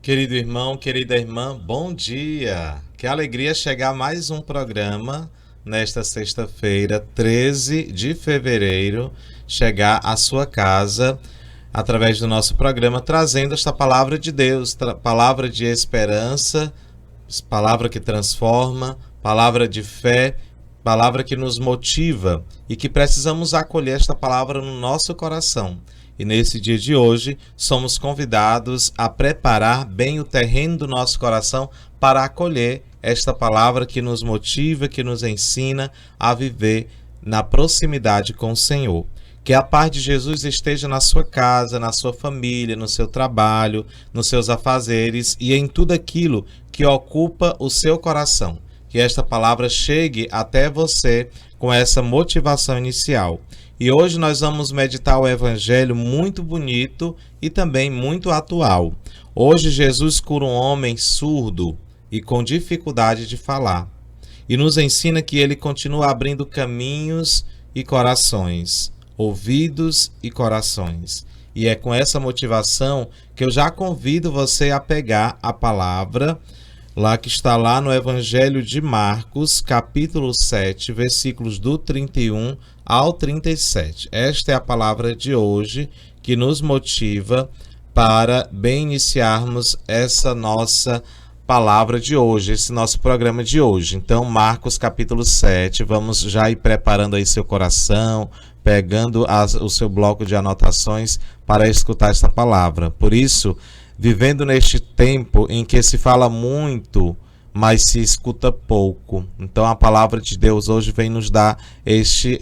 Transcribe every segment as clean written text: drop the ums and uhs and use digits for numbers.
Querido irmão, querida irmã, bom dia! Que alegria chegar a mais um programa nesta sexta-feira, 13 de fevereiro, chegar à sua casa através do nosso programa, trazendo esta palavra de Deus, palavra de esperança, palavra que transforma, palavra de fé, palavra que nos motiva e que precisamos acolher esta palavra no nosso coração. E nesse dia de hoje, somos convidados a preparar bem o terreno do nosso coração para acolher esta palavra que nos motiva, que nos ensina a viver na proximidade com o Senhor. Que a paz de Jesus esteja na sua casa, na sua família, no seu trabalho, nos seus afazeres e em tudo aquilo que ocupa o seu coração. Que esta palavra chegue até você com essa motivação inicial. E hoje nós vamos meditar o evangelho muito bonito e também muito atual. Hoje Jesus cura um homem surdo e com dificuldade de falar. E nos ensina que ele continua abrindo caminhos e corações, ouvidos e corações. E é com essa motivação que eu já convido você a pegar a palavra lá que está lá no Evangelho de Marcos, capítulo 7, versículos do 31 ao 37. Esta é a palavra de hoje que nos motiva para bem iniciarmos essa nossa palavra de hoje, esse nosso programa de hoje. Então, Marcos capítulo 7, vamos já ir preparando aí seu coração, pegando o seu bloco de anotações para escutar esta palavra. Por isso, vivendo neste tempo em que se fala muito, mas se escuta pouco. Então a palavra de Deus hoje vem nos dar esse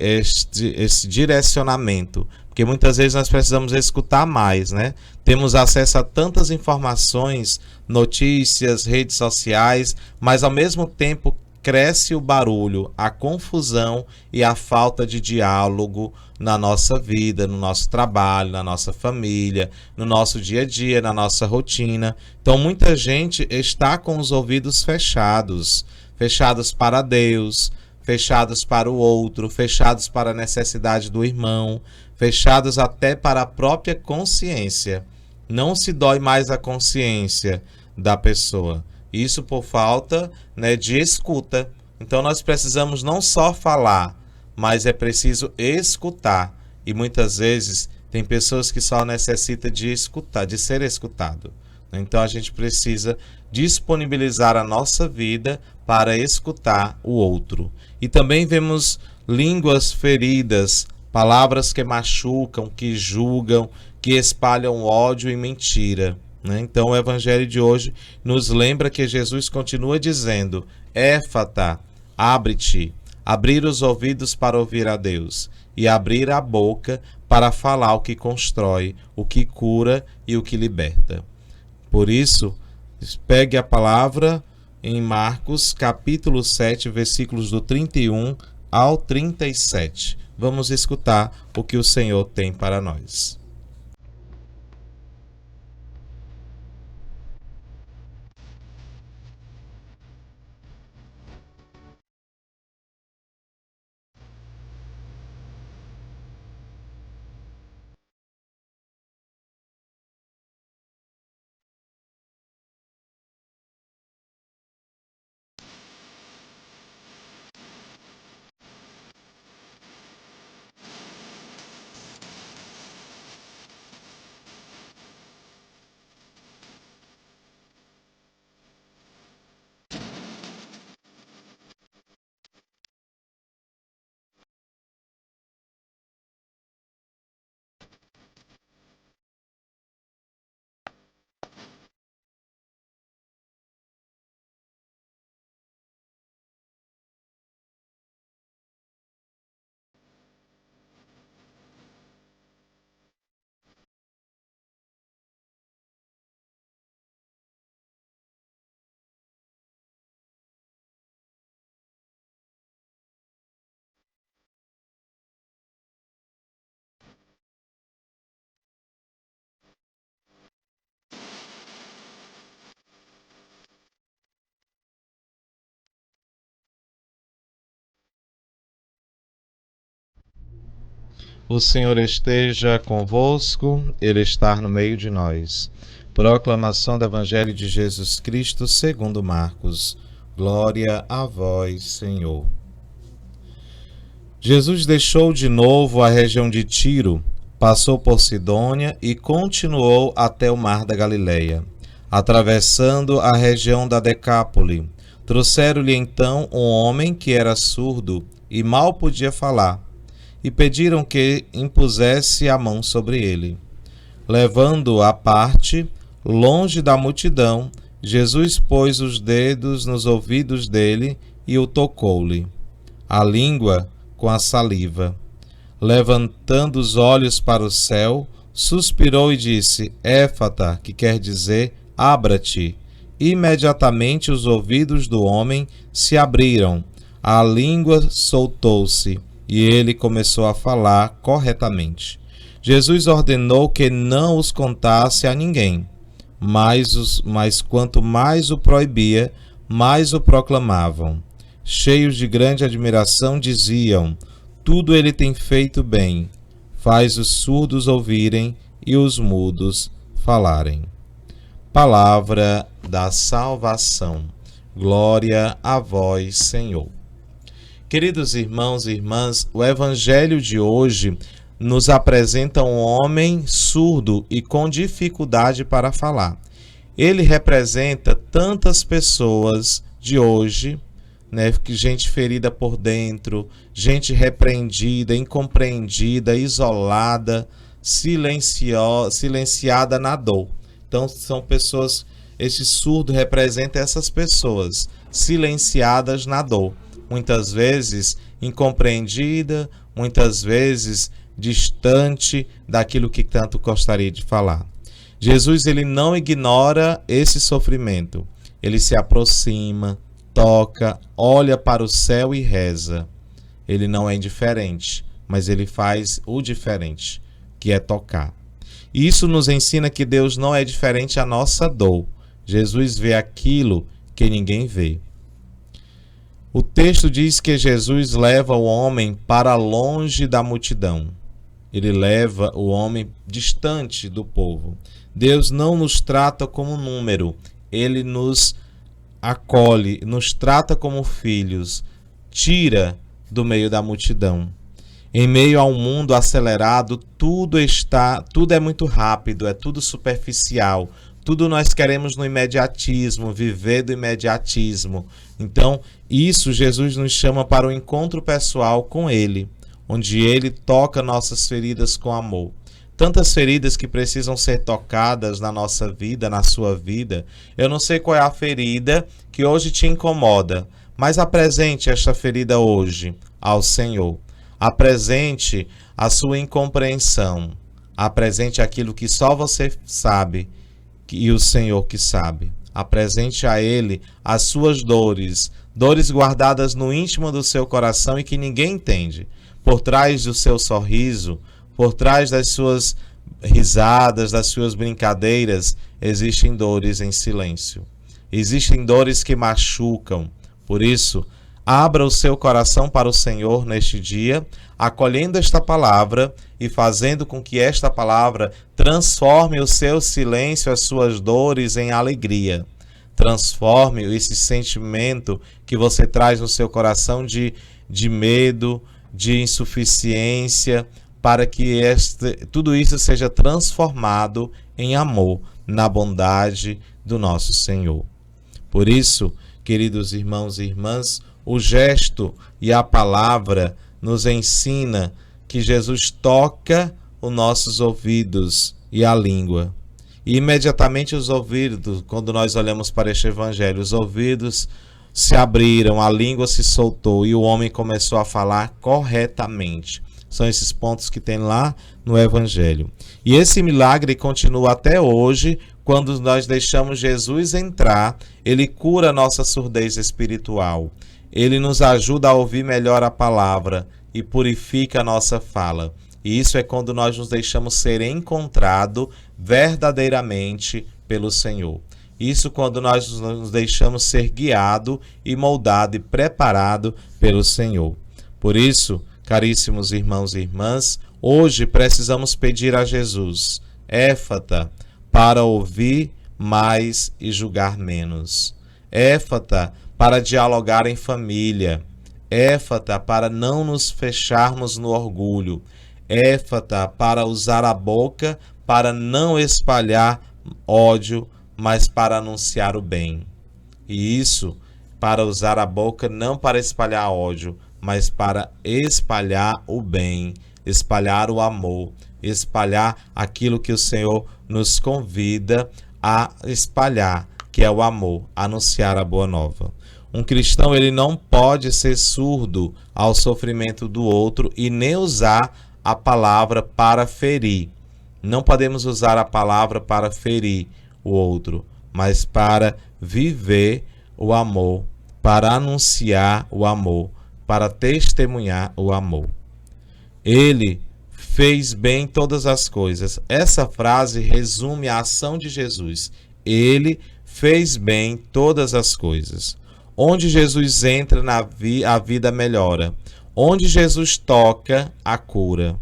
direcionamento. Porque muitas vezes nós precisamos escutar mais, né? Temos acesso a tantas informações, notícias, redes sociais, mas ao mesmo tempo cresce o barulho, a confusão e a falta de diálogo na nossa vida, no nosso trabalho, na nossa família, no nosso dia a dia, na nossa rotina. Então muita gente está com os ouvidos fechados, fechados para Deus, fechados para o outro, fechados para a necessidade do irmão, fechados até para a própria consciência. Não se dói mais a consciência da pessoa. Isso por falta, né, de escuta. Então nós precisamos não só falar, mas é preciso escutar. E muitas vezes tem pessoas que só necessitam de escutar, de ser escutado. Então a gente precisa disponibilizar a nossa vida para escutar o outro. E também vemos línguas feridas, palavras que machucam, que julgam, que espalham ódio e mentira. Então o evangelho de hoje nos lembra que Jesus continua dizendo: Éfata, abre-te, abrir os ouvidos para ouvir a Deus e abrir a boca para falar o que constrói, o que cura e o que liberta. Por isso, pegue a palavra em Marcos capítulo 7, versículos do 31 ao 37. Vamos escutar o que o Senhor tem para nós. O Senhor esteja convosco, Ele está no meio de nós. Proclamação do Evangelho de Jesus Cristo segundo Marcos. Glória a vós, Senhor. Jesus deixou de novo a região de Tiro, passou por Sidônia e continuou até o mar da Galileia, atravessando a região da Decápole. Trouxeram-lhe então um homem que era surdo e mal podia falar, e pediram que impusesse a mão sobre ele. Levando-o à parte, longe da multidão, Jesus pôs os dedos nos ouvidos dele e o tocou-lhe a língua com a saliva. Levantando os olhos para o céu, suspirou e disse: Éfata, que quer dizer, abra-te. Imediatamente os ouvidos do homem se abriram, a língua soltou-se e ele começou a falar corretamente. Jesus ordenou que não os contasse a ninguém, mas quanto mais o proibia, mais o proclamavam. Cheios de grande admiração, diziam: tudo ele tem feito bem, faz os surdos ouvirem e os mudos falarem. Palavra da salvação. Glória a vós, Senhor. Queridos irmãos e irmãs, o Evangelho de hoje nos apresenta um homem surdo e com dificuldade para falar. Ele representa tantas pessoas de hoje, gente ferida por dentro, gente repreendida, incompreendida, isolada, silenciada na dor. Então são pessoas, esse surdo representa essas pessoas silenciadas na dor, muitas vezes incompreendida, muitas vezes distante daquilo que tanto gostaria de falar. Jesus, ele não ignora esse sofrimento. Ele se aproxima, toca, olha para o céu e reza. Ele não é indiferente, mas ele faz o diferente, que é tocar. E isso nos ensina que Deus não é diferente à nossa dor. Jesus vê aquilo que ninguém vê. O texto diz que Jesus leva o homem para longe da multidão. Ele leva o homem distante do povo. Deus não nos trata como número. Ele nos acolhe, nos trata como filhos. Tira do meio da multidão. Em meio a um mundo acelerado, tudo é muito rápido, é tudo superficial. Tudo nós queremos no imediatismo, viver do imediatismo. Então, isso Jesus nos chama para o encontro pessoal com Ele, onde Ele toca nossas feridas com amor. Tantas feridas que precisam ser tocadas na nossa vida, na sua vida. Eu não sei qual é a ferida que hoje te incomoda, mas apresente esta ferida hoje ao Senhor. Apresente a sua incompreensão. Apresente aquilo que só você sabe e o Senhor que sabe. Apresente a Ele as suas dores, dores guardadas no íntimo do seu coração e que ninguém entende. Por trás do seu sorriso, por trás das suas risadas, das suas brincadeiras, existem dores em silêncio. Existem dores que machucam. Por isso, abra o seu coração para o Senhor neste dia, acolhendo esta palavra e fazendo com que esta palavra transforme o seu silêncio, as suas dores em alegria. Transforme esse sentimento que você traz no seu coração de medo, de insuficiência, para que tudo isso seja transformado em amor, na bondade do nosso Senhor. Por isso, queridos irmãos e irmãs, o gesto e a palavra nos ensina que Jesus toca os nossos ouvidos e a língua. E imediatamente os ouvidos, quando nós olhamos para este evangelho, os ouvidos se abriram, a língua se soltou e o homem começou a falar corretamente. São esses pontos que tem lá no evangelho. E esse milagre continua até hoje, quando nós deixamos Jesus entrar, ele cura a nossa surdez espiritual. Ele nos ajuda a ouvir melhor a palavra e purifica a nossa fala. E isso é quando nós nos deixamos ser encontrados verdadeiramente pelo Senhor. Isso quando nós nos deixamos ser guiado e moldado e preparado pelo Senhor. Por isso, caríssimos irmãos e irmãs, hoje precisamos pedir a Jesus: Éfata, para ouvir mais e julgar menos. Éfata, para dialogar em família. Éfata, para não nos fecharmos no orgulho. Éfata, para usar a boca, para não espalhar ódio, mas para anunciar o bem. E isso, para usar a boca, não para espalhar ódio, mas para espalhar o bem, espalhar o amor, espalhar aquilo que o Senhor nos convida a espalhar, que é o amor, anunciar a boa nova. Um cristão, ele não pode ser surdo ao sofrimento do outro e nem usar a palavra para ferir. Não podemos usar a palavra para ferir o outro, mas para viver o amor, para anunciar o amor, para testemunhar o amor. Ele fez bem todas as coisas. Essa frase resume a ação de Jesus. Ele fez bem todas as coisas. Onde Jesus entra, a vida melhora. Onde Jesus toca, a cura.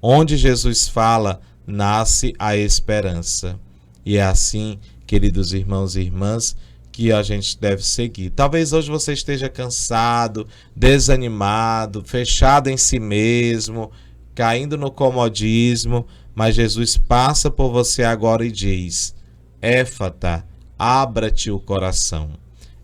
Onde Jesus fala, nasce a esperança. E é assim, queridos irmãos e irmãs, que a gente deve seguir. Talvez hoje você esteja cansado, desanimado, fechado em si mesmo, caindo no comodismo, mas Jesus passa por você agora e diz: Éfata, abra-te o coração.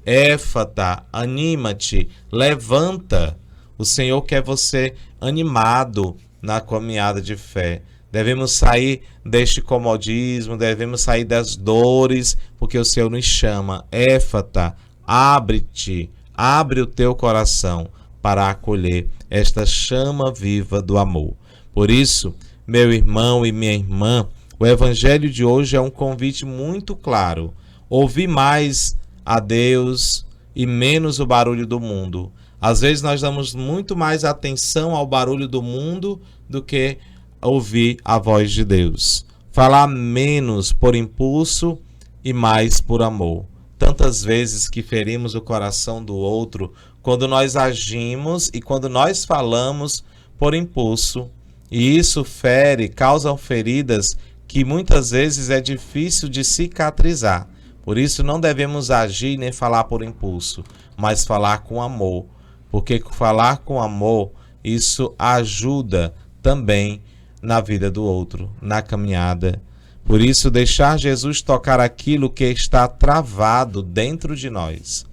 Éfata, anima-te, levanta. O Senhor quer você animado na caminhada de fé. Devemos sair deste comodismo, devemos sair das dores, porque o Senhor nos chama. Éfata, abre-te, abre o teu coração para acolher esta chama viva do amor. Por isso, meu irmão e minha irmã, o Evangelho de hoje é um convite muito claro. Ouvir mais a Deus e menos o barulho do mundo. Às vezes nós damos muito mais atenção ao barulho do mundo do que ouvir a voz de Deus. Falar menos por impulso e mais por amor. Tantas vezes que ferimos o coração do outro quando nós agimos e quando nós falamos por impulso. E isso fere, causa feridas que muitas vezes é difícil de cicatrizar. Por isso não devemos agir nem falar por impulso, mas falar com amor. Porque falar com amor, isso ajuda também na vida do outro, na caminhada. Por isso, deixar Jesus tocar aquilo que está travado dentro de nós.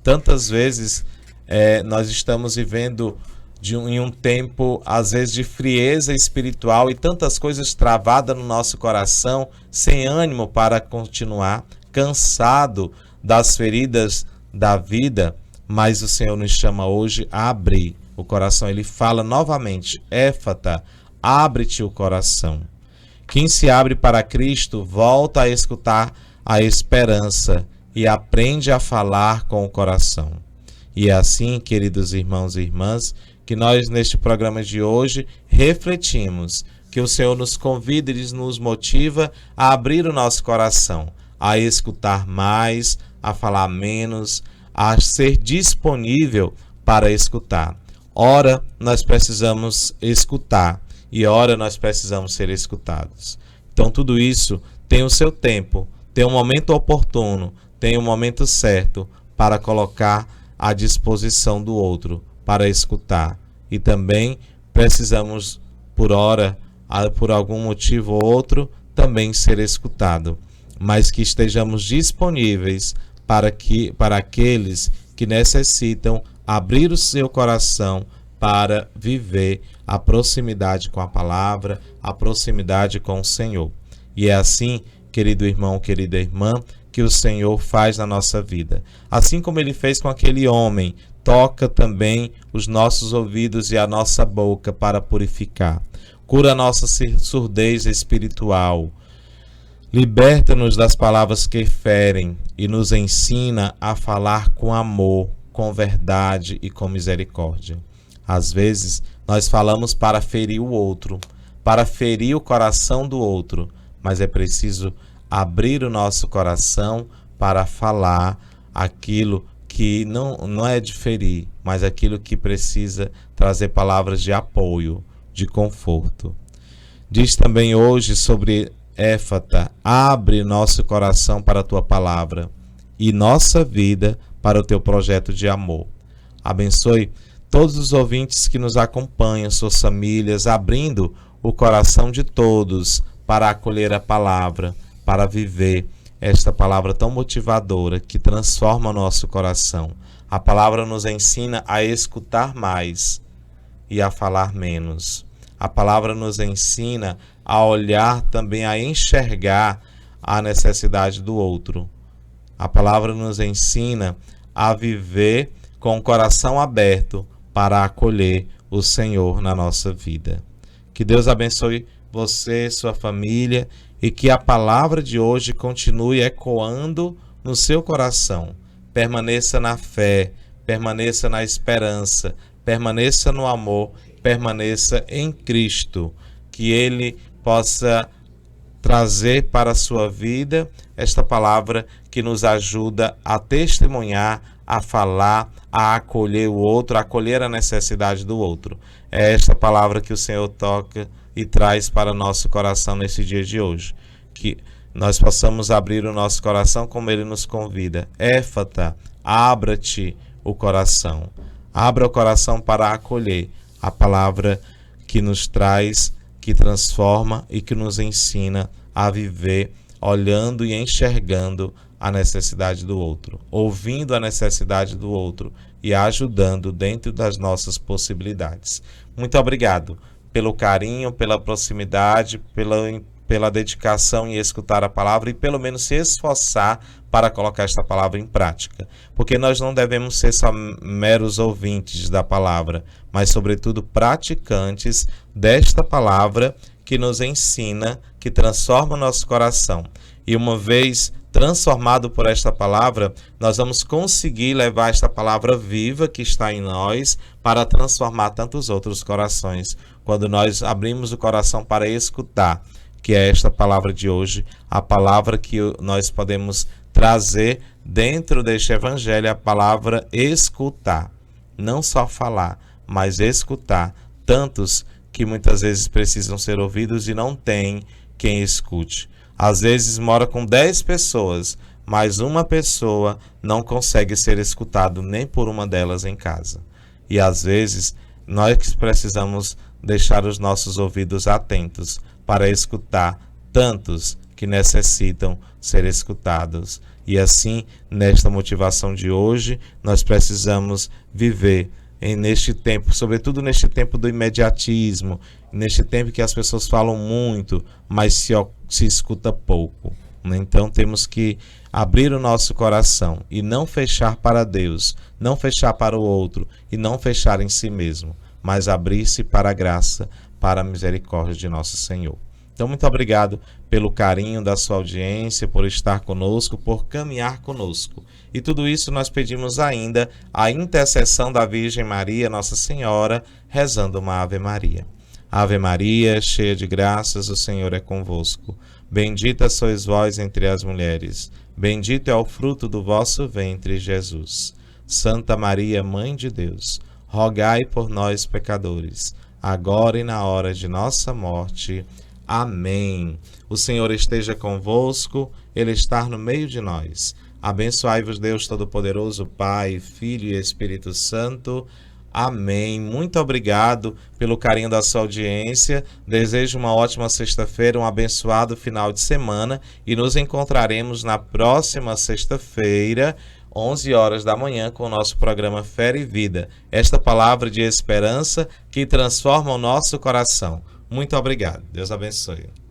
Tantas vezes nós estamos vivendo em um tempo, às vezes, de frieza espiritual e tantas coisas travadas no nosso coração, sem ânimo para continuar, cansado das feridas da vida, mas o Senhor nos chama hoje a abrir o coração. Ele fala novamente: Éfata, abre-te o coração. Quem se abre para Cristo volta a escutar a esperança e aprende a falar com o coração. E é assim, queridos irmãos e irmãs, que nós neste programa de hoje refletimos que o Senhor nos convida e nos motiva a abrir o nosso coração, a escutar mais, a falar menos, a ser disponível para escutar. Ora, nós precisamos escutar e ora nós precisamos ser escutados. Então tudo isso tem o seu tempo, tem um momento oportuno, tem um momento certo para colocar à disposição do outro, para escutar. E também precisamos, por hora, por algum motivo ou outro, também ser escutado. Mas que estejamos disponíveis para aqueles que necessitam abrir o seu coração para viver a proximidade com a palavra, a proximidade com o Senhor. E é assim, querido irmão, querida irmã, que o Senhor faz na nossa vida. Assim como ele fez com aquele homem, toca também os nossos ouvidos e a nossa boca para purificar. Cura a nossa surdez espiritual. Liberta-nos das palavras que ferem e nos ensina a falar com amor, com verdade e com misericórdia. Às vezes, nós falamos para ferir o outro, para ferir o coração do outro, mas é preciso abrir o nosso coração para falar aquilo que não é de ferir, mas aquilo que precisa trazer palavras de apoio, de conforto. Diz também hoje sobre Éfata, abre nosso coração para a tua palavra e nossa vida para o teu projeto de amor. Abençoe todos os ouvintes que nos acompanham, suas famílias, abrindo o coração de todos para acolher a palavra, para viver esta palavra tão motivadora que transforma o nosso coração. A palavra nos ensina a escutar mais e a falar menos. A palavra nos ensina a olhar também, a enxergar a necessidade do outro. A palavra nos ensina a viver com o coração aberto para acolher o Senhor na nossa vida. Que Deus abençoe você, sua família, e que a palavra de hoje continue ecoando no seu coração. Permaneça na fé, permaneça na esperança, permaneça no amor, permaneça em Cristo. Que Ele possa trazer para a sua vida esta palavra que nos ajuda a testemunhar, a falar, a acolher o outro, a acolher a necessidade do outro. É esta palavra que o Senhor toca e traz para o nosso coração nesse dia de hoje. Que nós possamos abrir o nosso coração como Ele nos convida. Éfata, abra-te o coração. Abra o coração para acolher a palavra que nos traz, que transforma e que nos ensina a viver olhando e enxergando a necessidade do outro, ouvindo a necessidade do outro e ajudando dentro das nossas possibilidades. Muito obrigado pelo carinho, pela proximidade, pela dedicação em escutar a palavra e pelo menos se esforçar para colocar esta palavra em prática. Porque nós não devemos ser só meros ouvintes da palavra, mas sobretudo praticantes desta palavra que nos ensina, que transforma o nosso coração. E uma vez transformado por esta palavra, nós vamos conseguir levar esta palavra viva que está em nós para transformar tantos outros corações. Quando nós abrimos o coração para escutar, que é esta palavra de hoje, a palavra que nós podemos trazer dentro deste evangelho, a palavra escutar. Não só falar, mas escutar. Tantos que muitas vezes precisam ser ouvidos e não tem quem escute. Às vezes mora com 10 pessoas, mas uma pessoa não consegue ser escutado nem por uma delas em casa. E às vezes nós precisamos deixar os nossos ouvidos atentos para escutar tantos que necessitam ser escutados. E assim, nesta motivação de hoje, nós precisamos viver neste tempo, sobretudo neste tempo do imediatismo, neste tempo que as pessoas falam muito, mas se escuta pouco. Então temos que abrir o nosso coração e não fechar para Deus, não fechar para o outro e não fechar em si mesmo, mas abrir-se para a graça, para a misericórdia de nosso Senhor. Então, muito obrigado pelo carinho da sua audiência, por estar conosco, por caminhar conosco. E tudo isso nós pedimos ainda a intercessão da Virgem Maria, Nossa Senhora, rezando uma Ave Maria. Ave Maria, cheia de graças, o Senhor é convosco. Bendita sois vós entre as mulheres. Bendito é o fruto do vosso ventre, Jesus. Santa Maria, Mãe de Deus, rogai por nós, pecadores, agora e na hora de nossa morte. Amém. O Senhor esteja convosco, Ele está no meio de nós. Abençoai-vos Deus Todo-Poderoso, Pai, Filho e Espírito Santo. Amém. Muito obrigado pelo carinho da sua audiência. Desejo uma ótima sexta-feira, um abençoado final de semana e nos encontraremos na próxima sexta-feira, 11 horas da manhã, com o nosso programa Fé e Vida. Esta palavra de esperança que transforma o nosso coração. Muito obrigado. Deus abençoe.